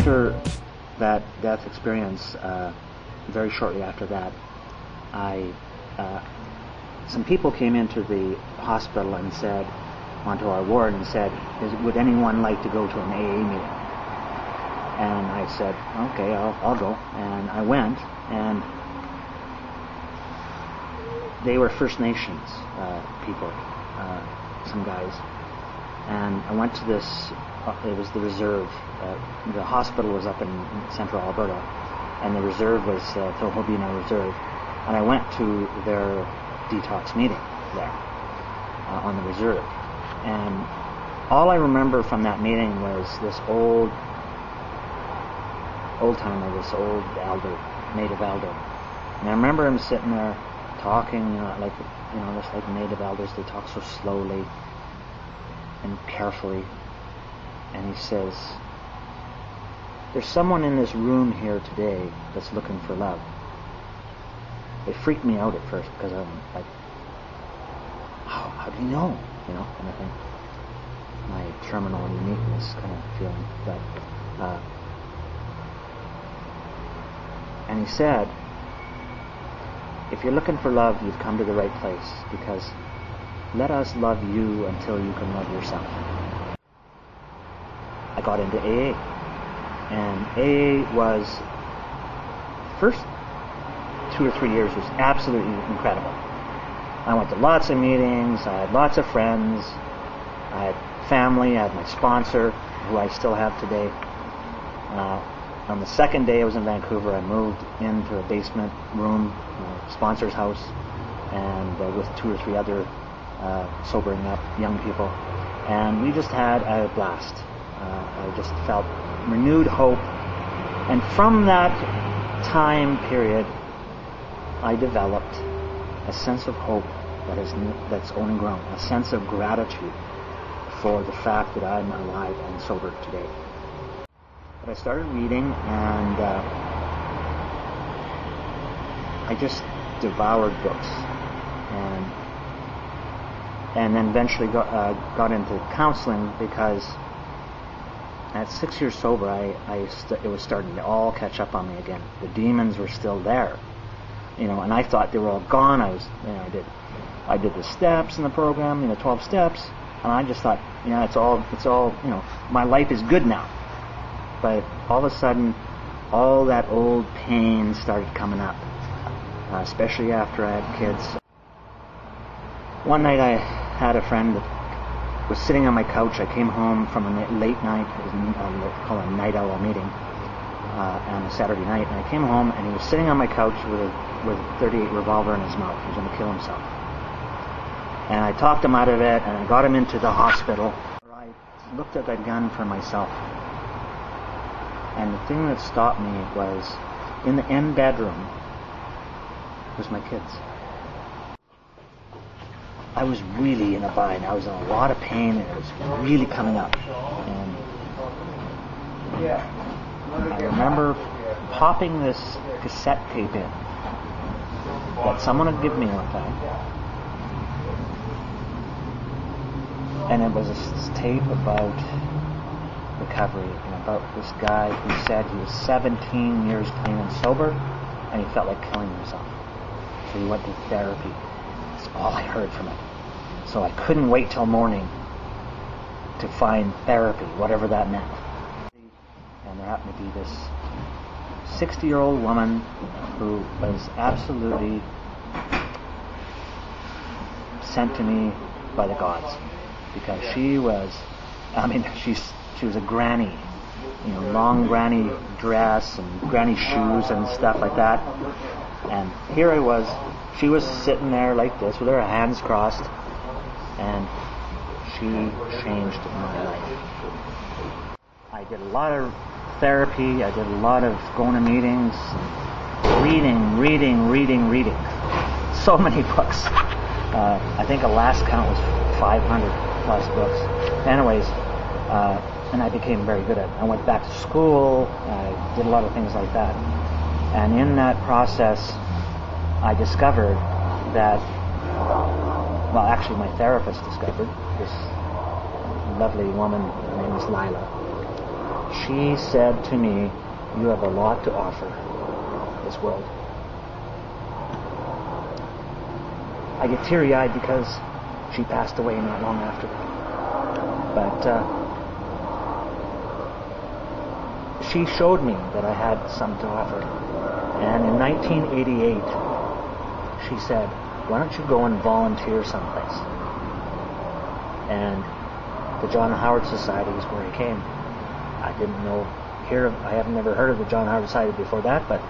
after that death experience, very shortly after that, some people came into the hospital and said, onto our ward and said, would anyone like to go to an AA meeting? And I said, okay, I'll go. And I went, and they were First Nations people, some guys. And I went to this, it was the reserve. The hospital was up in central Alberta, and the reserve was Filhobina Reserve. And I went to their detox meeting there on the reserve. And all I remember from that meeting was this old timer, this old elder, native elder. And I remember him sitting there talking just like native elders. They talk so slowly and carefully. And he says, there's someone in this room here today that's looking for love. It freaked me out at first because I'm like, how do you know? You know, kind of thing. My terminal uniqueness kind of feeling. But, and he said, if you're looking for love, you've come to the right place, because let us love you until you can love yourself. I got into AA, and AA was, first 2 or 3 years was absolutely incredible. I went to lots of meetings, I had lots of friends, I had family, I had my sponsor, who I still have today. On the second day I was in Vancouver, I moved into a basement room, my sponsor's house, and with 2 or 3 other sobering up young people. And we just had a blast. I just felt renewed hope. And from that time period, I developed a sense of hope that's only grown, a sense of gratitude for the fact that I'm alive and sober today. But I started reading, and I just devoured books, and then eventually got into counseling, because at 6 years sober, it was starting to all catch up on me again. The demons were still there. You know, and I thought they were all gone. I did the steps in the program, 12 steps, and I just thought, it's all, my life is good now. But all of a sudden, all that old pain started coming up, especially after I had kids. One night I had a friend that was sitting on my couch. I came home from a late night, it was called a night owl meeting, on a Saturday night, and I came home, and he was sitting on my couch with a .38 revolver in his mouth. He was going to kill himself. And I talked him out of it, and I got him into the hospital. I looked at that gun for myself. And the thing that stopped me was, in the end bedroom, was my kids. I was really in a bind. I was in a lot of pain, and it was really coming up. And I remember popping this cassette tape in that someone had given me one time. And it was this tape about recovery, and about this guy who said he was 17 years clean and sober, and he felt like killing himself. So he went to therapy. That's all I heard from it. So I couldn't wait till morning to find therapy, whatever that meant. And there happened to be this 60-year-old woman who was absolutely sent to me by the gods, because she was a granny, long granny dress and granny shoes and stuff like that. And here I was, she was sitting there like this with her hands crossed, and she changed my life. I did a lot of therapy, I did a lot of going to meetings, reading. So many books. I think the last count was 500 plus books. Anyways, and I became very good at it. I went back to school, I did a lot of things like that. And in that process, I discovered that, well, actually my therapist discovered, this lovely woman, her name is Lila. she said to me, "You have a lot to offer this world." I get teary-eyed because she passed away not long after that. But she showed me that I had something to offer. And in 1988, she said, "Why don't you go and volunteer someplace?" And the John Howard Society is where I came. I didn't know I have never heard of the John Howard Society before that, but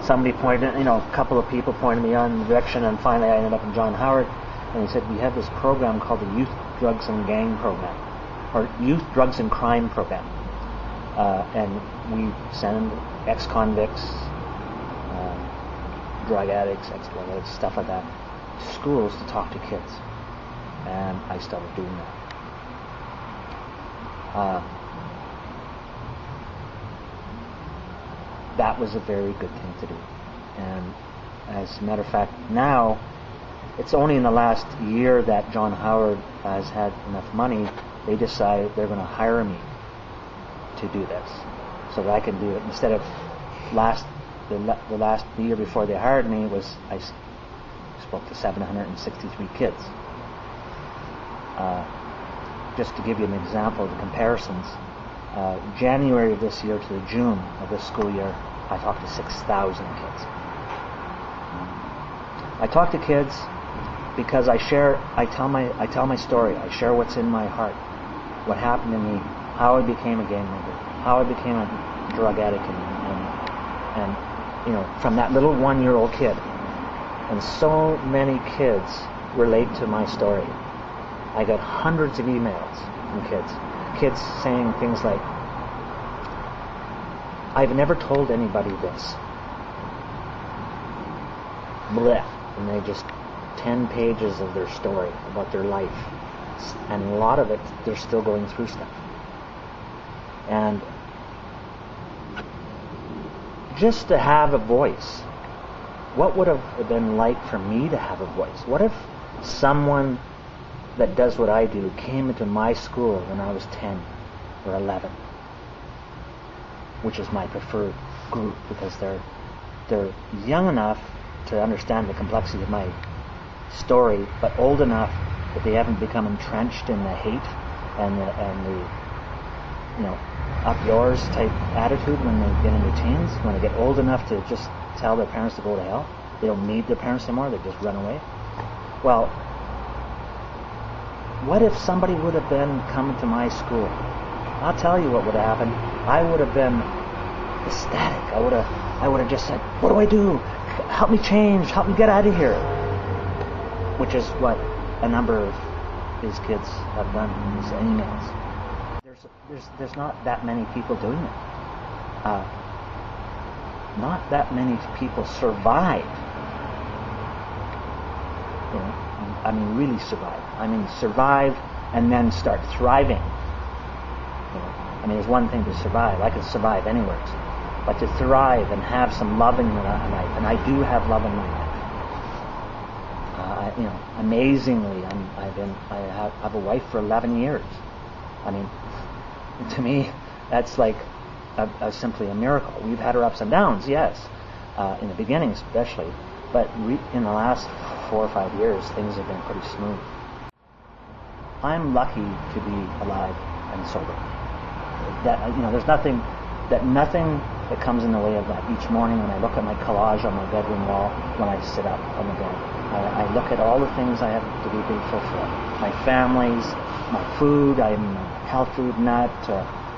somebody pointed, a couple of people pointed me on the direction, and finally I ended up in John Howard, and he said, "We have this program called the Youth Drugs and Gang Program, or Youth Drugs and Crime Program, and we send ex-convicts, drug addicts, ex-addicts, stuff like that, to schools to talk to kids." And I started doing that. That was a very good thing to do. And as a matter of fact, now, it's only in the last year that John Howard has had enough money, they decided they're going to hire me to do this, so that I can do it. Instead of the last year before they hired me, I spoke to 763 kids. Just to give you an example of the comparisons, January of this year to June of this school year, I talked to 6,000 kids. I talk to kids because I tell my story. I share what's in my heart, what happened to me, how I became a gang member, how I became a drug addict, and from that little 1-year-old kid. And so many kids relate to my story. I got hundreds of emails from kids saying things like, "I've never told anybody this." Blech. And they just 10 pages of their story about their life. And a lot of it, they're still going through stuff. And just to have a voice, what would have been like for me to have a voice? What if someone that does what I do came into my school when I was 10 or 11, which is my preferred group, because they're young enough to understand the complexity of my story, but old enough that they haven't become entrenched in the hate and the up yours type attitude when they get into teens. When they get old enough to just tell their parents to go to hell, they don't need their parents anymore, they just run away. Well, what if somebody would have been coming to my school? I'll tell you what would have happened. I would have been ecstatic. I would have just said, "What do I do? Help me change. Help me get out of here." Which is what a number of these kids have done in these emails. There's not that many people doing it. Not that many people survive. I mean, really survive. I mean, survive and then start thriving. I mean, there's one thing to survive. I can survive anywhere. But to thrive and have some love in my life, and I do have love in my life. Amazingly, I have a wife for 11 years. I mean, to me, that's like simply a miracle. We've had our ups and downs, yes, in the beginning especially, but in the last 4 or 5 years, things have been pretty smooth. I'm lucky to be alive and sober. There's nothing that comes in the way of that. Each morning when I look at my collage on my bedroom wall, when I sit up on the bed, I look at all the things I have to be grateful for. My families, my food, I'm a health food nut,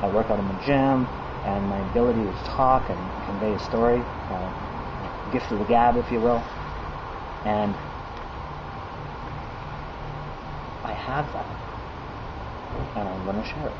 I work out in the gym, and my ability to talk and convey a story, gift of the gab, if you will. And I have that, and I'm going to share it.